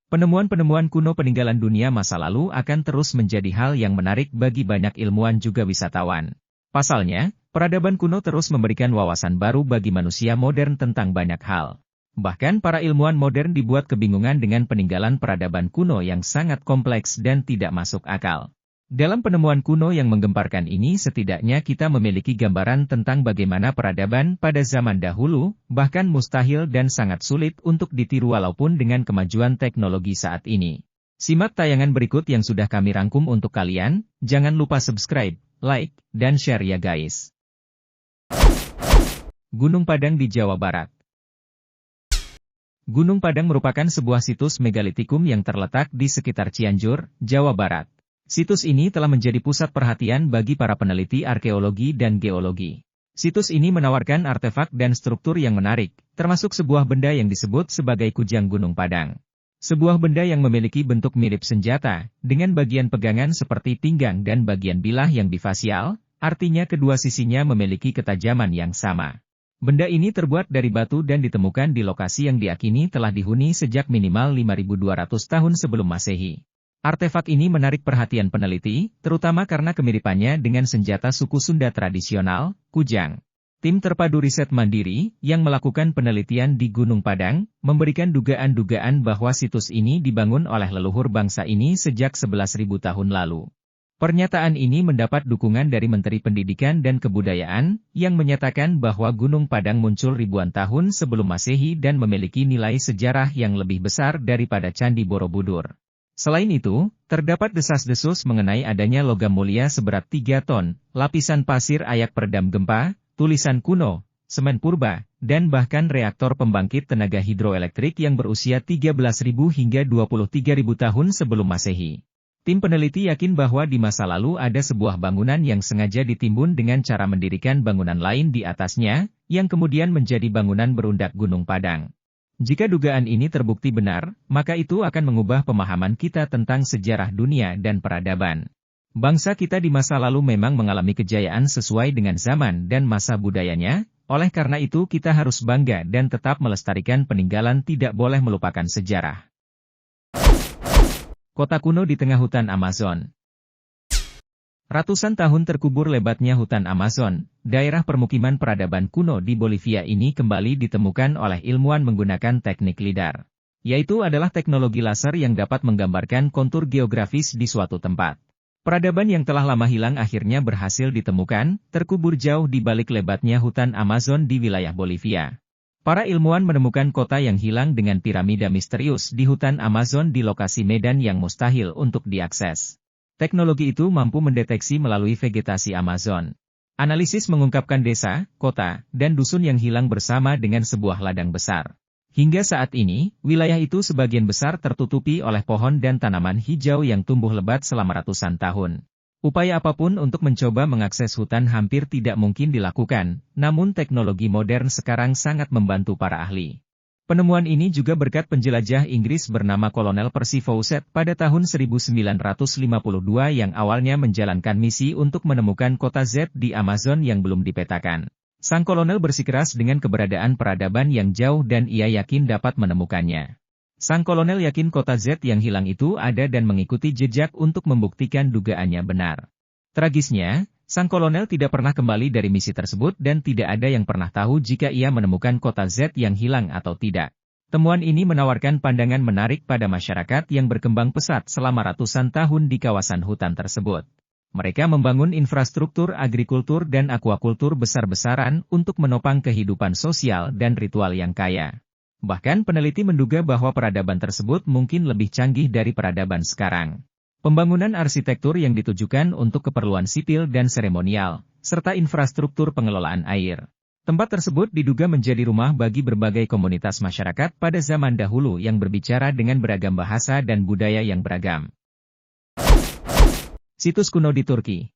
Penemuan-penemuan kuno peninggalan dunia masa lalu akan terus menjadi hal yang menarik bagi banyak ilmuwan juga wisatawan. Pasalnya, peradaban kuno terus memberikan wawasan baru bagi manusia modern tentang banyak hal. Bahkan para ilmuwan modern dibuat kebingungan dengan peninggalan peradaban kuno yang sangat kompleks dan tidak masuk akal. Dalam penemuan kuno yang menggemparkan ini setidaknya kita memiliki gambaran tentang bagaimana peradaban pada zaman dahulu, bahkan mustahil dan sangat sulit untuk ditiru walaupun dengan kemajuan teknologi saat ini. Simak tayangan berikut yang sudah kami rangkum untuk kalian, jangan lupa subscribe, like, dan share ya guys. Gunung Padang di Jawa Barat. Gunung Padang merupakan sebuah situs megalitikum yang terletak di sekitar Cianjur, Jawa Barat. Situs ini telah menjadi pusat perhatian bagi para peneliti arkeologi dan geologi. Situs ini menawarkan artefak dan struktur yang menarik, termasuk sebuah benda yang disebut sebagai kujang Gunung Padang. Sebuah benda yang memiliki bentuk mirip senjata, dengan bagian pegangan seperti pinggang dan bagian bilah yang bifasial, artinya kedua sisinya memiliki ketajaman yang sama. Benda ini terbuat dari batu dan ditemukan di lokasi yang diakini telah dihuni sejak minimal 5.200 tahun sebelum Masehi. Artefak ini menarik perhatian peneliti, terutama karena kemiripannya dengan senjata suku Sunda tradisional, kujang. Tim terpadu riset mandiri, yang melakukan penelitian di Gunung Padang, memberikan dugaan-dugaan bahwa situs ini dibangun oleh leluhur bangsa ini sejak 11.000 tahun lalu. Pernyataan ini mendapat dukungan dari Menteri Pendidikan dan Kebudayaan, yang menyatakan bahwa Gunung Padang muncul ribuan tahun sebelum Masehi dan memiliki nilai sejarah yang lebih besar daripada Candi Borobudur. Selain itu, terdapat desas-desus mengenai adanya logam mulia seberat 3 ton, lapisan pasir ayak peredam gempa, tulisan kuno, semen purba, dan bahkan reaktor pembangkit tenaga hidroelektrik yang berusia 13.000 hingga 23.000 tahun sebelum Masehi. Tim peneliti yakin bahwa di masa lalu ada sebuah bangunan yang sengaja ditimbun dengan cara mendirikan bangunan lain di atasnya, yang kemudian menjadi bangunan berundak Gunung Padang. Jika dugaan ini terbukti benar, maka itu akan mengubah pemahaman kita tentang sejarah dunia dan peradaban. Bangsa kita di masa lalu memang mengalami kejayaan sesuai dengan zaman dan masa budayanya, oleh karena itu kita harus bangga dan tetap melestarikan peninggalan, tidak boleh melupakan sejarah. Kota kuno di tengah hutan Amazon. Ratusan tahun terkubur lebatnya hutan Amazon, daerah permukiman peradaban kuno di Bolivia ini kembali ditemukan oleh ilmuwan menggunakan teknik lidar. Yaitu adalah teknologi laser yang dapat menggambarkan kontur geografis di suatu tempat. Peradaban yang telah lama hilang akhirnya berhasil ditemukan, terkubur jauh di balik lebatnya hutan Amazon di wilayah Bolivia. Para ilmuwan menemukan kota yang hilang dengan piramida misterius di hutan Amazon di lokasi medan yang mustahil untuk diakses. Teknologi itu mampu mendeteksi melalui vegetasi Amazon. Analisis mengungkapkan desa, kota, dan dusun yang hilang bersama dengan sebuah ladang besar. Hingga saat ini, wilayah itu sebagian besar tertutupi oleh pohon dan tanaman hijau yang tumbuh lebat selama ratusan tahun. Upaya apapun untuk mencoba mengakses hutan hampir tidak mungkin dilakukan, namun teknologi modern sekarang sangat membantu para ahli. Penemuan ini juga berkat penjelajah Inggris bernama Kolonel Percy Fawcett pada tahun 1952 yang awalnya menjalankan misi untuk menemukan kota Z di Amazon yang belum dipetakan. Sang kolonel bersikeras dengan keberadaan peradaban yang jauh dan ia yakin dapat menemukannya. Sang kolonel yakin kota Z yang hilang itu ada dan mengikuti jejak untuk membuktikan dugaannya benar. Tragisnya, sang kolonel tidak pernah kembali dari misi tersebut dan tidak ada yang pernah tahu jika ia menemukan kota Z yang hilang atau tidak. Temuan ini menawarkan pandangan menarik pada masyarakat yang berkembang pesat selama ratusan tahun di kawasan hutan tersebut. Mereka membangun infrastruktur agrikultur dan akuakultur besar-besaran untuk menopang kehidupan sosial dan ritual yang kaya. Bahkan peneliti menduga bahwa peradaban tersebut mungkin lebih canggih dari peradaban sekarang. Pembangunan arsitektur yang ditujukan untuk keperluan sipil dan seremonial, serta infrastruktur pengelolaan air. Tempat tersebut diduga menjadi rumah bagi berbagai komunitas masyarakat pada zaman dahulu yang berbicara dengan beragam bahasa dan budaya yang beragam. Situs kuno di Turki.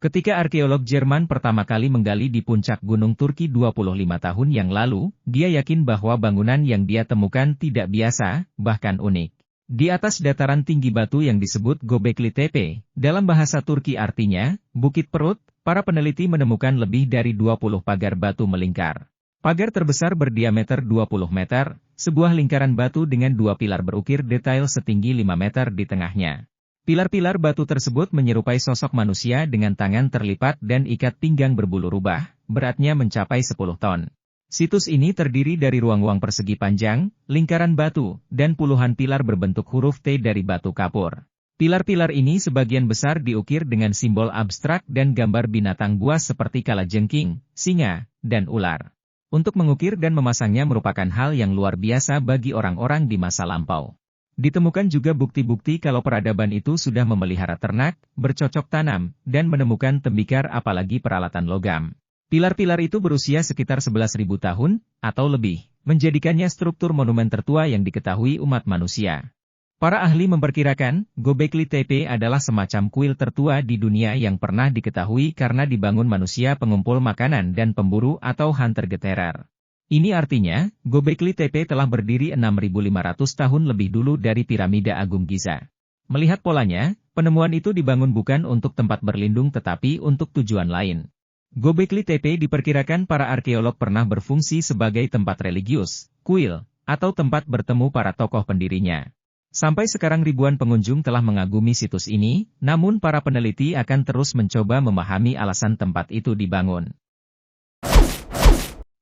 Ketika arkeolog Jerman pertama kali menggali di puncak gunung Turki 25 tahun yang lalu, dia yakin bahwa bangunan yang dia temukan tidak biasa, bahkan unik. Di atas dataran tinggi batu yang disebut Göbekli Tepe, dalam bahasa Turki artinya, bukit perut, para peneliti menemukan lebih dari 20 pagar batu melingkar. Pagar terbesar berdiameter 20 meter, sebuah lingkaran batu dengan dua pilar berukir detail setinggi 5 meter di tengahnya. Pilar-pilar batu tersebut menyerupai sosok manusia dengan tangan terlipat dan ikat pinggang berbulu rubah, beratnya mencapai 10 ton. Situs ini terdiri dari ruang-ruang persegi panjang, lingkaran batu, dan puluhan pilar berbentuk huruf T dari batu kapur. Pilar-pilar ini sebagian besar diukir dengan simbol abstrak dan gambar binatang buas seperti kalajengking, singa, dan ular. Untuk mengukir dan memasangnya merupakan hal yang luar biasa bagi orang-orang di masa lampau. Ditemukan juga bukti-bukti kalau peradaban itu sudah memelihara ternak, bercocok tanam, dan menemukan tembikar apalagi peralatan logam. Pilar-pilar itu berusia sekitar 11.000 tahun, atau lebih, menjadikannya struktur monumen tertua yang diketahui umat manusia. Para ahli memperkirakan, Göbekli Tepe adalah semacam kuil tertua di dunia yang pernah diketahui karena dibangun manusia pengumpul makanan dan pemburu atau hunter-gatherer. Ini artinya, Göbekli Tepe telah berdiri 6.500 tahun lebih dulu dari Piramida Agung Giza. Melihat polanya, penemuan itu dibangun bukan untuk tempat berlindung tetapi untuk tujuan lain. Göbekli Tepe diperkirakan para arkeolog pernah berfungsi sebagai tempat religius, kuil, atau tempat bertemu para tokoh pendirinya. Sampai sekarang ribuan pengunjung telah mengagumi situs ini, namun para peneliti akan terus mencoba memahami alasan tempat itu dibangun.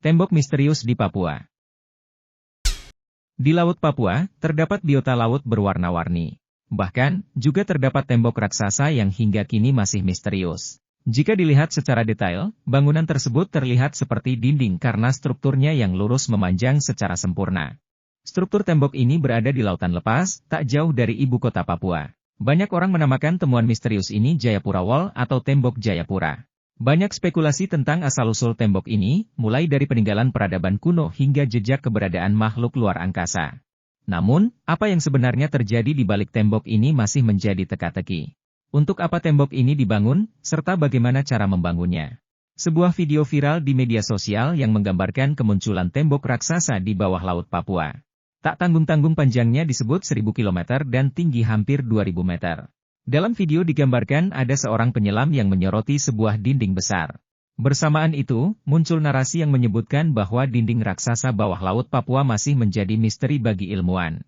Tembok misterius di Papua. Di Laut Papua, terdapat biota laut berwarna-warni. Bahkan, juga terdapat tembok raksasa yang hingga kini masih misterius. Jika dilihat secara detail, bangunan tersebut terlihat seperti dinding karena strukturnya yang lurus memanjang secara sempurna. Struktur tembok ini berada di lautan lepas, tak jauh dari ibu kota Papua. Banyak orang menamakan temuan misterius ini Jayapura Wall atau Tembok Jayapura. Banyak spekulasi tentang asal-usul tembok ini, mulai dari peninggalan peradaban kuno hingga jejak keberadaan makhluk luar angkasa. Namun, apa yang sebenarnya terjadi di balik tembok ini masih menjadi teka-teki. Untuk apa tembok ini dibangun, serta bagaimana cara membangunnya. Sebuah video viral di media sosial yang menggambarkan kemunculan tembok raksasa di bawah laut Papua. Tak tanggung-tanggung panjangnya disebut 1.000 km dan tinggi hampir 2.000 meter. Dalam video digambarkan ada seorang penyelam yang menyoroti sebuah dinding besar. Bersamaan itu, muncul narasi yang menyebutkan bahwa dinding raksasa bawah laut Papua masih menjadi misteri bagi ilmuwan.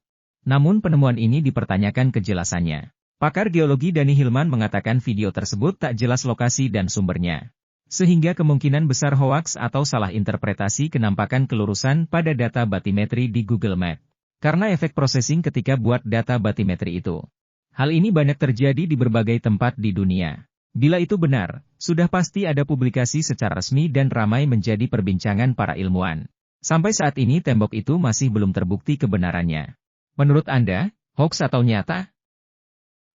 Namun penemuan ini dipertanyakan kejelasannya. Pakar geologi Dani Hilman mengatakan video tersebut tak jelas lokasi dan sumbernya. Sehingga kemungkinan besar hoaks atau salah interpretasi kenampakan kelurusan pada data batimetri di Google Maps. Karena efek processing ketika buat data batimetri itu. Hal ini banyak terjadi di berbagai tempat di dunia. Bila itu benar, sudah pasti ada publikasi secara resmi dan ramai menjadi perbincangan para ilmuwan. Sampai saat ini tembok itu masih belum terbukti kebenarannya. Menurut Anda, hoaks atau nyata?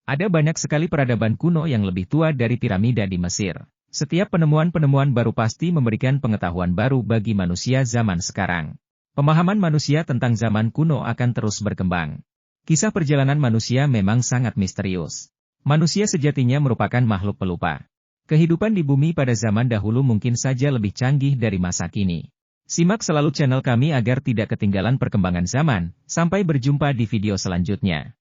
Ada banyak sekali peradaban kuno yang lebih tua dari piramida di Mesir. Setiap penemuan-penemuan baru pasti memberikan pengetahuan baru bagi manusia zaman sekarang. Pemahaman manusia tentang zaman kuno akan terus berkembang. Kisah perjalanan manusia memang sangat misterius. Manusia sejatinya merupakan makhluk pelupa. Kehidupan di bumi pada zaman dahulu mungkin saja lebih canggih dari masa kini. Simak selalu channel kami agar tidak ketinggalan perkembangan zaman. Sampai berjumpa di video selanjutnya.